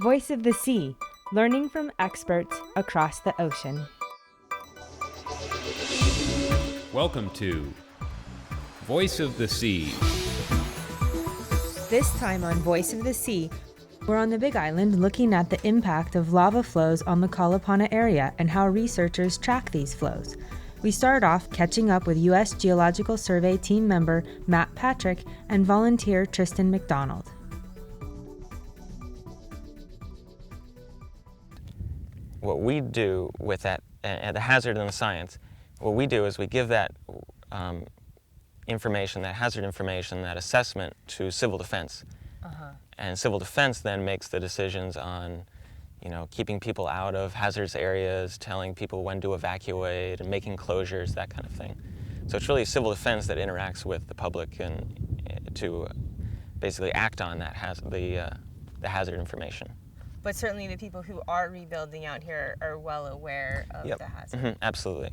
Voice of the Sea, learning from experts across the ocean. Welcome to Voice of the Sea. This time on Voice of the Sea, we're on the Big Island looking at the impact of lava flows on the Kalapna area and how researchers track these flows. We start off catching up with U.S. Geological Survey team member Matt Patrick and volunteer Tristan McDonald. What we do with that, the hazard and the science, what we do is we give that information, that hazard information, that assessment to civil defense. And civil defense then makes the decisions on, keeping people out of hazardous areas, telling people when to evacuate, and making closures, that kind of thing. So it's really civil defense that interacts with the public and to basically act on that the hazard information. But certainly the people who are rebuilding out here are well aware of the hazard. Mm-hmm. Absolutely.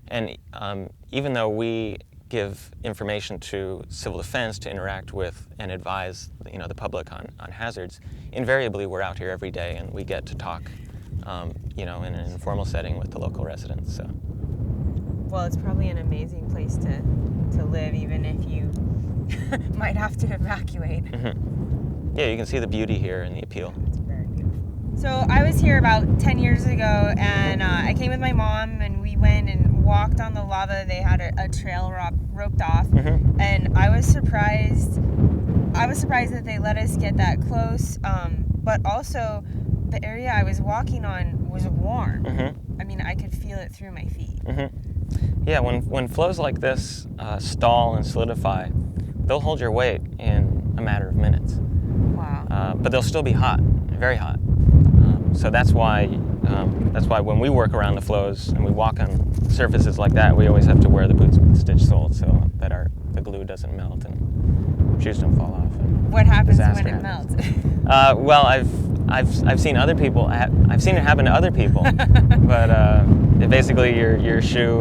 And even though we give information to civil defense to interact with and advise the public on hazards, invariably we're out here every day and we get to talk in an informal setting with the local residents. So. Well, it's probably an amazing place to live, even if you might have to evacuate. Mm-hmm. Yeah, you can see the beauty here and the appeal. So I was here about 10 years ago, and I came with my mom, and we went and walked on the lava. They had a trail roped off, and I was surprised that they let us get that close, but also the area I was walking on was warm. I mean, I could feel it through my feet. Yeah, when flows like this stall and solidify, they'll hold your weight in a matter of minutes. Wow. But they'll still be hot, very hot. So that's why when we work around the flows and we walk on surfaces like that, we always have to wear the boots with the stitch soles so that the glue doesn't melt and shoes don't fall off. What happens when it melts? Well, I've seen other people. I've seen it happen to other people, but basically your shoe,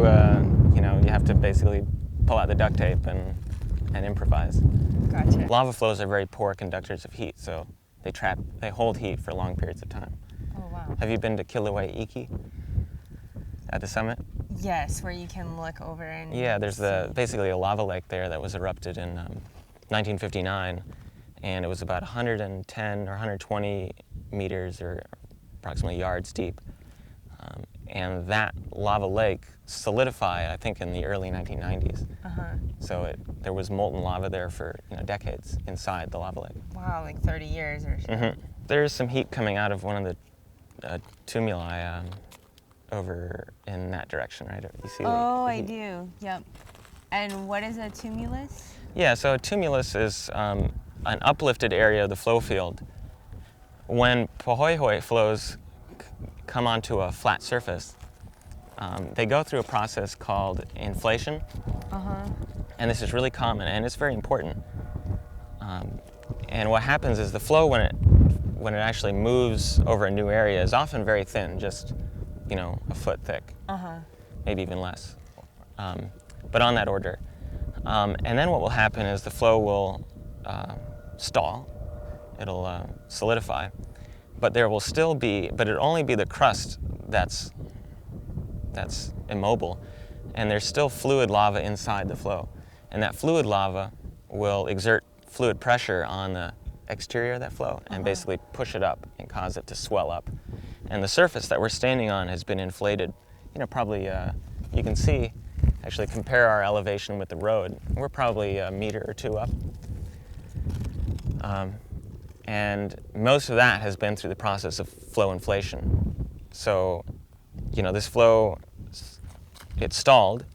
you have to basically pull out the duct tape and improvise. Gotcha. Lava flows are very poor conductors of heat, so they hold heat for long periods of time. Oh, wow. Have you been to Kilauea Iki at the summit? Yes, where you can look over and there's basically a lava lake there that was erupted in 1959, and it was about 110 or 120 meters or approximately yards deep. And that lava lake solidified, I think, in the early 1990s. So there was molten lava there for decades inside the lava lake. Wow, like 30 years or so. There's some heat coming out of one of the tumuli over in that direction, right? You see I do. Yep. And what is a tumulus? Yeah, so a tumulus is an uplifted area of the flow field. When pohoihoi flows come onto a flat surface, they go through a process called inflation. And this is really common, and it's very important. And what happens is the flow, when it actually moves over a new area, is often very thin, just a foot thick, maybe even less, but on that order. And then what will happen is the flow will stall, it'll solidify, but it'll only be the crust that's immobile, and there's still fluid lava inside the flow. And that fluid lava will exert fluid pressure on the exterior of that flow and basically push it up and cause it to swell up. And the surface that we're standing on has been inflated. Probably, you can see, actually compare our elevation with the road. We're probably a meter or two up. And most of that has been through the process of flow inflation. So, this flow, it's stalled,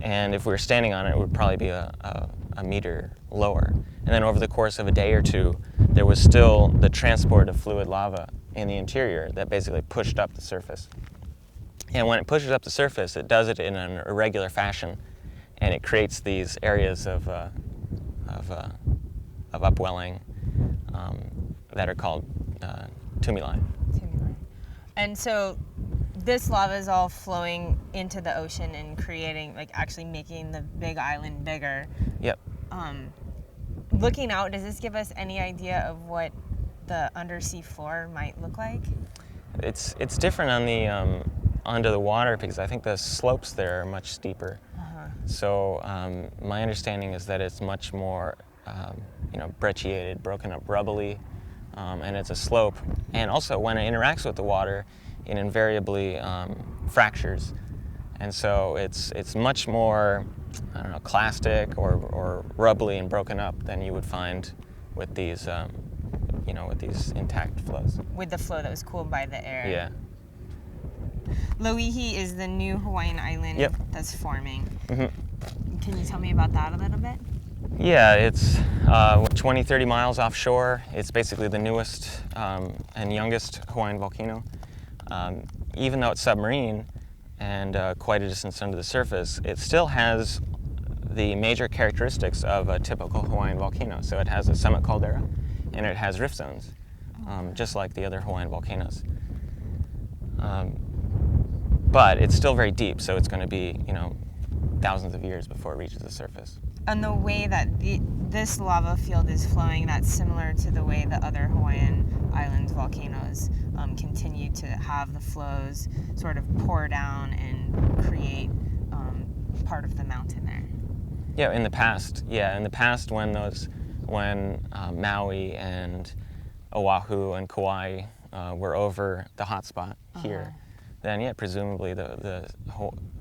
and if we were standing on it, it would probably be a meter lower. And then over the course of a day or two, there was still the transport of fluid lava in the interior that basically pushed up the surface. And when it pushes up the surface, it does it in an irregular fashion, and it creates these areas of upwelling that are called tumuli. And so this lava is all flowing into the ocean and creating, actually making the Big Island bigger. Yep. Looking out, does this give us any idea of what the undersea floor might look like? It's different on the under the water because I think the slopes there are much steeper. So my understanding is that it's much more, brecciated, broken up rubbly, and it's a slope. And also, when it interacts with the water, it invariably fractures. And so it's much more, clastic or rubbly and broken up than you would find with these, with these intact flows. With the flow that was cooled by the air. Yeah. Loihi is the new Hawaiian island that's forming. Mm-hmm. Can you tell me about that a little bit? Yeah, it's 20, 30 miles offshore. It's basically the newest and youngest Hawaiian volcano. Even though it's submarine and quite a distance under the surface, it still has the major characteristics of a typical Hawaiian volcano. So it has a summit caldera and it has rift zones, just like the other Hawaiian volcanoes. But it's still very deep, so it's going to be, thousands of years before it reaches the surface. And the way that this lava field is flowing, that's similar to the way the other Hawaiian Islands volcanoes continue to have the flows sort of pour down and create part of the mountain there. Yeah, in the past when Maui and Oahu and Kauai were over the hotspot here, then presumably the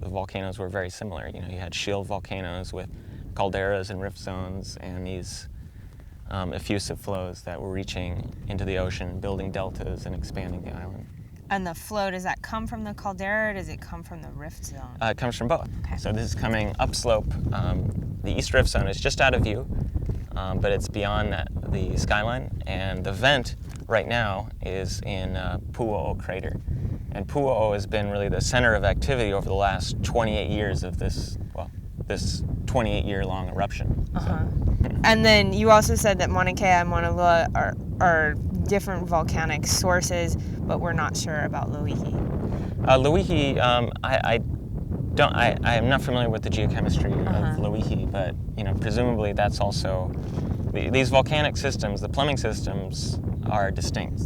volcanoes were very similar. You had shield volcanoes with calderas and rift zones and these effusive flows that were reaching into the ocean, building deltas and expanding the island. And the flow, does that come from the caldera or does it come from the rift zone? It comes from both. Okay. So this is coming upslope. The east rift zone is just out of view, but it's beyond the skyline, and the vent right now is in Pu'o'o crater. And Pu'o'o has been really the center of activity over the last 28 years of this 28-year-long eruption. And then you also said that Mauna Kea and Mauna Loa are different volcanic sources, but we're not sure about Loihi. Loihi, I am not familiar with the geochemistry of Loihi, but presumably that's also these volcanic systems. The plumbing systems are distinct.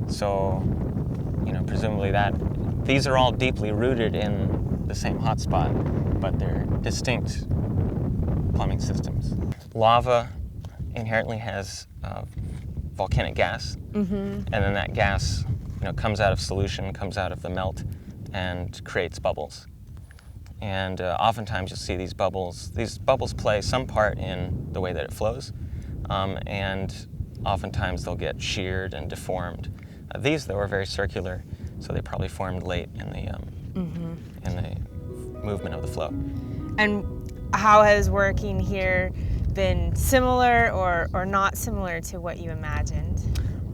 So presumably these are all deeply rooted in the same hotspot, but they're distinct plumbing systems. Lava inherently has volcanic gas, and then that gas comes out of solution, comes out of the melt, and creates bubbles. And oftentimes you'll see these bubbles play some part in the way that it flows, and oftentimes they'll get sheared and deformed. These, though, are very circular, so they probably formed late in the movement of the flow. And how has working here been similar or not similar to what you imagined?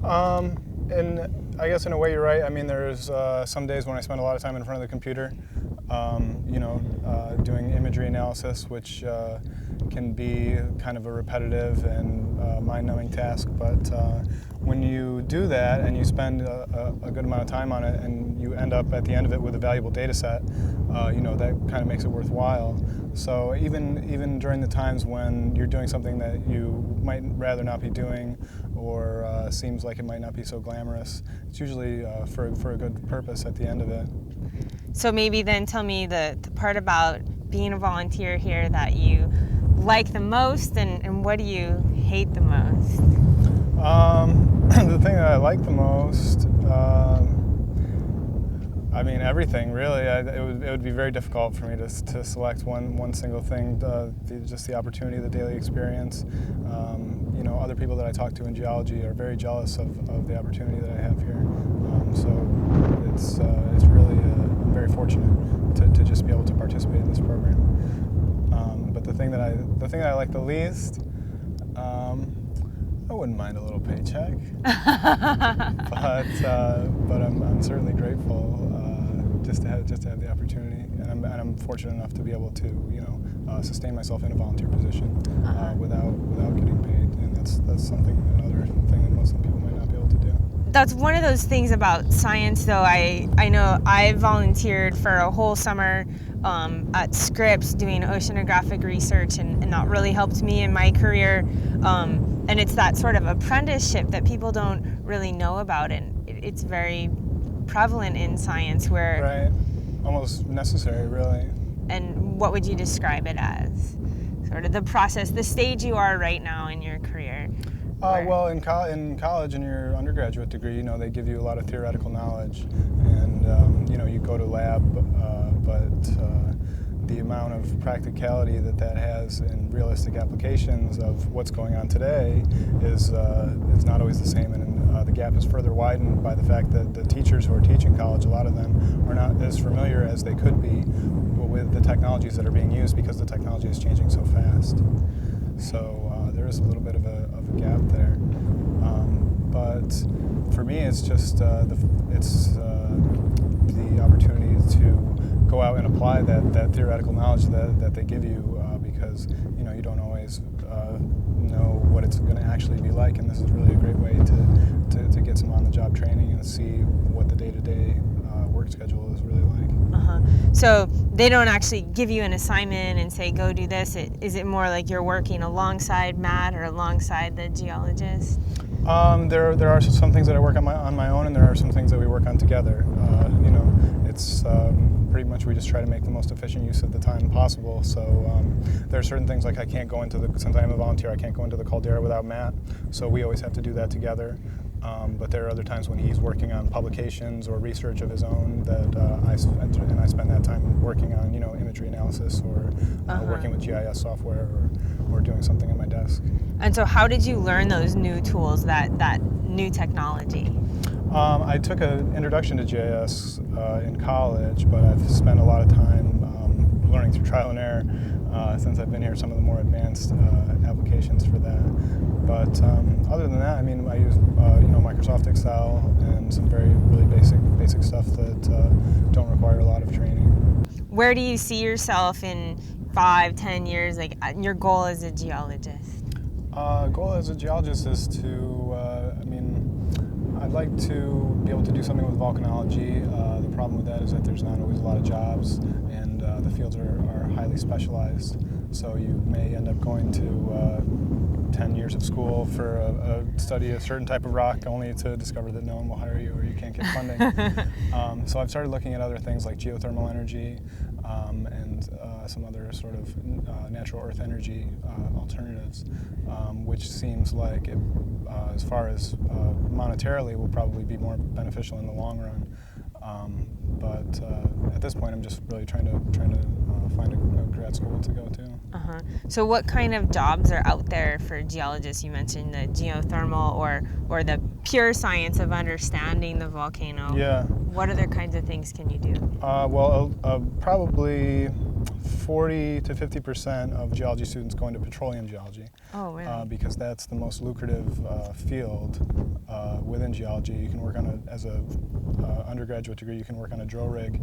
And I guess in a way you're right. I mean, there's some days when I spend a lot of time in front of the computer, doing imagery analysis, which can be kind of a repetitive and mind-numbing task. But when you do that and you spend a good amount of time on it and you end up at the end of it with a valuable data set, that kind of makes it worthwhile. So even during the times when you're doing something that you might rather not be doing or seems like it might not be so glamorous, it's usually for a good purpose at the end of it. So maybe then tell me the part about being a volunteer here that you like the most, and what do you hate the most? The thing that I like the most, everything really. It would be very difficult for me to select one single thing. Just the opportunity, the daily experience. Other people that I talk to in geology are very jealous of the opportunity that I have here. So it's really I'm very fortunate to just be able to participate in this program. But the thing that I like the least, I wouldn't mind a little paycheck, but I'm certainly grateful just to have the opportunity, and I'm fortunate enough to be able to sustain myself in a volunteer position without getting paid, and that's something that most people might not be able to do. That's one of those things about science, though. I know I volunteered for a whole summer at Scripps doing oceanographic research, and that really helped me in my career. And it's that sort of apprenticeship that people don't really know about, and it's very prevalent in science where... Right. Almost necessary, really. And what would you describe it as? Sort of the process, the stage you are right now in your career? Well, in college, in your undergraduate degree, they give you a lot of theoretical knowledge, and you go to lab, but the amount of practicality that has in realistic applications of what's going on today is not always the same, and the gap is further widened by the fact that the teachers who are teaching college, a lot of them are not as familiar as they could be with the technologies that are being used because the technology is changing so fast. So there is a little bit of a gap there. But for me, it's just the opportunity to go out and apply that theoretical knowledge that they give you because you don't always know what it's going to actually be like, and this is really a great way to get some on-the-job training and see what the day-to-day work schedule is really like. So they don't actually give you an assignment and say, go do this. Is it more like you're working alongside Matt or alongside the geologist? There are some things that I work on my own, and there are some things that we work on together. It's pretty much we just try to make the most efficient use of the time possible. So there are certain things like I can't go into since I am a volunteer, I can't go into the caldera without Matt. So we always have to do that together. But there are other times when he's working on publications or research of his own that I spend that time working on, imagery analysis or working with GIS software or doing something at my desk. And so how did you learn those new tools, that new technology? I took an introduction to GIS in college, but I've spent a lot of time learning through trial and error since I've been here, some of the more advanced applications for that. But other than that, I use Microsoft Excel and some really basic stuff that don't require a lot of training. Where do you see yourself in 5-10 years? Like your goal as a geologist? Goal as a geologist is to, I'd like to be able to do something with volcanology. The problem with that is that there's not always a lot of jobs, and the fields are highly specialized. So you may end up going to 10 years of school for study a certain type of rock, only to discover that no one will hire you or you can't get funding. So I've started looking at other things like geothermal energy and some other sort of natural earth energy alternatives, which seems like, as far as monetarily, will probably be more beneficial in the long run. But at this point, I'm just really trying to find a grad school to go to. So what kind of jobs are out there for geologists? You mentioned the geothermal or the pure science of understanding the volcano. Yeah. What other kinds of things can you do? Probably 40 to 50% of geology students go into petroleum geology. Oh, really? Because that's the most lucrative field within geology. You can work on as a undergraduate degree, you can work on a drill rig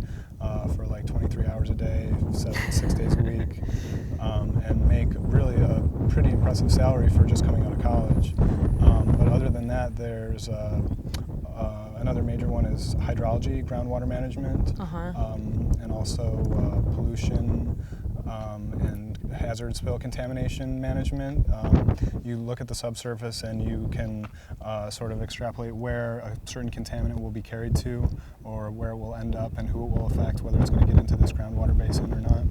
for like 23 hours a day, 6 days a week, and make really a pretty impressive salary for just coming out of college. But other than that, there's another major one is hydrology, groundwater management, and also pollution and hazard spill contamination management. You look at the subsurface and you can sort of extrapolate where a certain contaminant will be carried to, or where it will end up and who it will affect, whether it's going to get into this groundwater basin or not.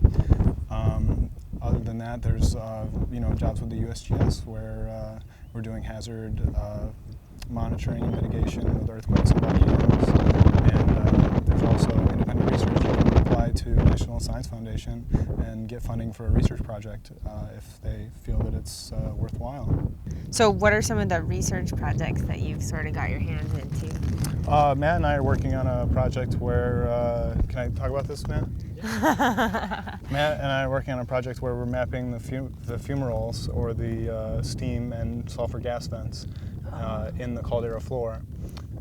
Other than that, there's jobs with the USGS where we're doing hazard monitoring and mitigation with earthquakes and volcanoes. And there's also independent research you can apply to National Science Foundation and get funding for a research project if they feel that it's worthwhile. So what are some of the research projects that you've sort of got your hands into? Matt and I are working on a project where, can I talk about this, Matt? Matt and I are working on a project where we're mapping the fumaroles, or the steam and sulfur gas vents in the caldera floor.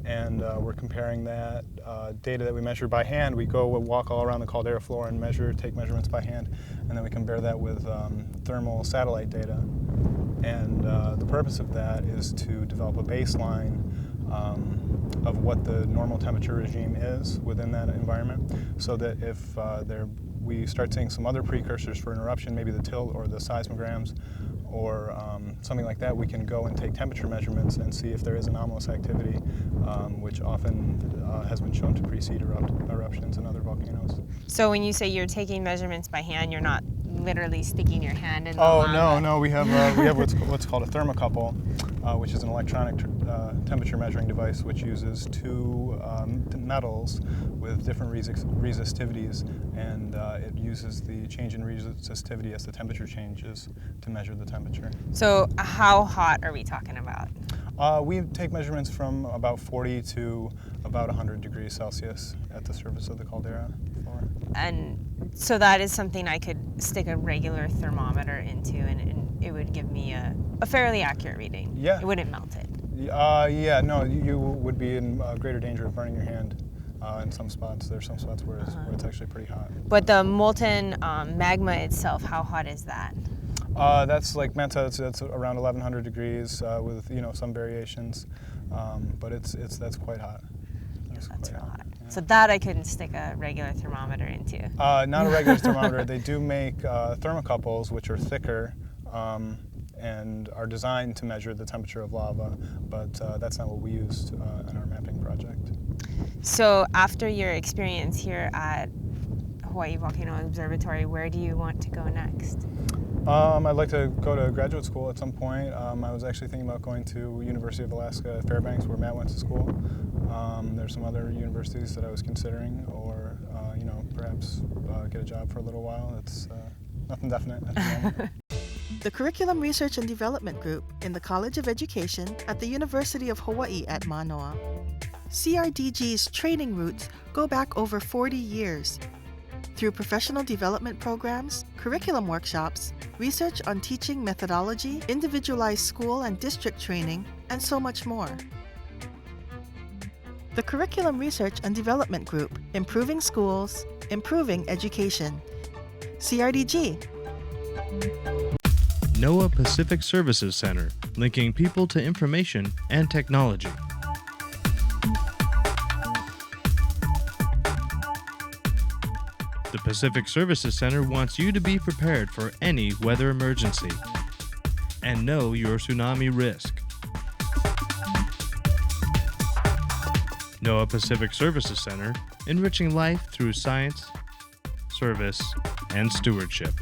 And we're comparing that data that we measure by hand. We walk all around the caldera floor and take measurements by hand, and then we compare that with thermal satellite data. And the purpose of that is to develop a baseline of what the normal temperature regime is within that environment, so that if we start seeing some other precursors for an eruption, maybe the tilt or the seismograms or something like that, we can go and take temperature measurements and see if there is anomalous activity, which often has been shown to precede eruptions in other volcanoes. So when you say you're taking measurements by hand, you're not literally sticking your hand in the Oh, lava? no, we have what's called a thermocouple, which is an electronic temperature measuring device which uses two metals with different resistivities, and it uses the change in resistivity as the temperature changes to measure the temperature. So how hot are we talking about? We take measurements from about 40 to about 100 degrees Celsius at the surface of the caldera floor. And so that is something I could stick a regular thermometer into, and it would give me a fairly accurate reading. Yeah. It wouldn't melt it. Yeah, no, you would be in greater danger of burning your hand in some spots. There's some spots where it's actually pretty hot. But the molten magma itself, how hot is that? That's like Manta. It's around 1,100 degrees with some variations, but that's quite hot. That's real hot. Yeah. So that I couldn't stick a regular thermometer into. Not a regular thermometer. They do make thermocouples, which are thicker and are designed to measure the temperature of lava, but that's not what we used in our mapping project. So after your experience here at Hawaii Volcano Observatory, where do you want to go next? I'd like to go to graduate school at some point. I was actually thinking about going to University of Alaska Fairbanks, where Matt went to school. There's some other universities that I was considering, or perhaps get a job for a little while. It's nothing definite at the moment. The Curriculum Research and Development Group in the College of Education at the University of Hawaii at Manoa. CRDG's training roots go back over 40 years. Through professional development programs, curriculum workshops, research on teaching methodology, individualized school and district training, and so much more. The Curriculum Research and Development Group, improving schools, improving education. CRDG. NOAA Pacific Services Center, linking people to information and technology. The Pacific Services Center wants you to be prepared for any weather emergency and know your tsunami risk. NOAA Pacific Services Center, enriching life through science, service, and stewardship.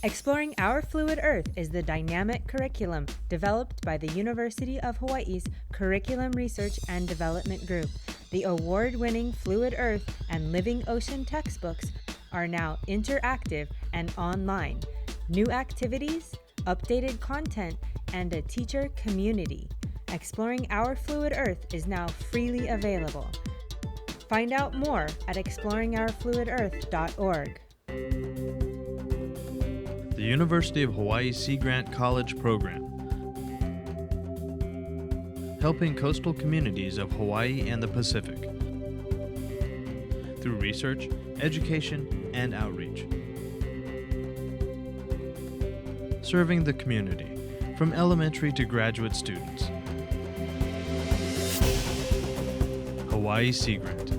Exploring Our Fluid Earth is the dynamic curriculum developed by the University of Hawaii's Curriculum Research and Development Group. The award-winning Fluid Earth and Living Ocean textbooks are now interactive and online. New activities, updated content, and a teacher community. Exploring Our Fluid Earth is now freely available. Find out more at exploringourfluidearth.org. The University of Hawaii Sea Grant College Program, helping coastal communities of Hawaii and the Pacific through research, education, and outreach. Serving the community from elementary to graduate students. Hawaii Sea Grant.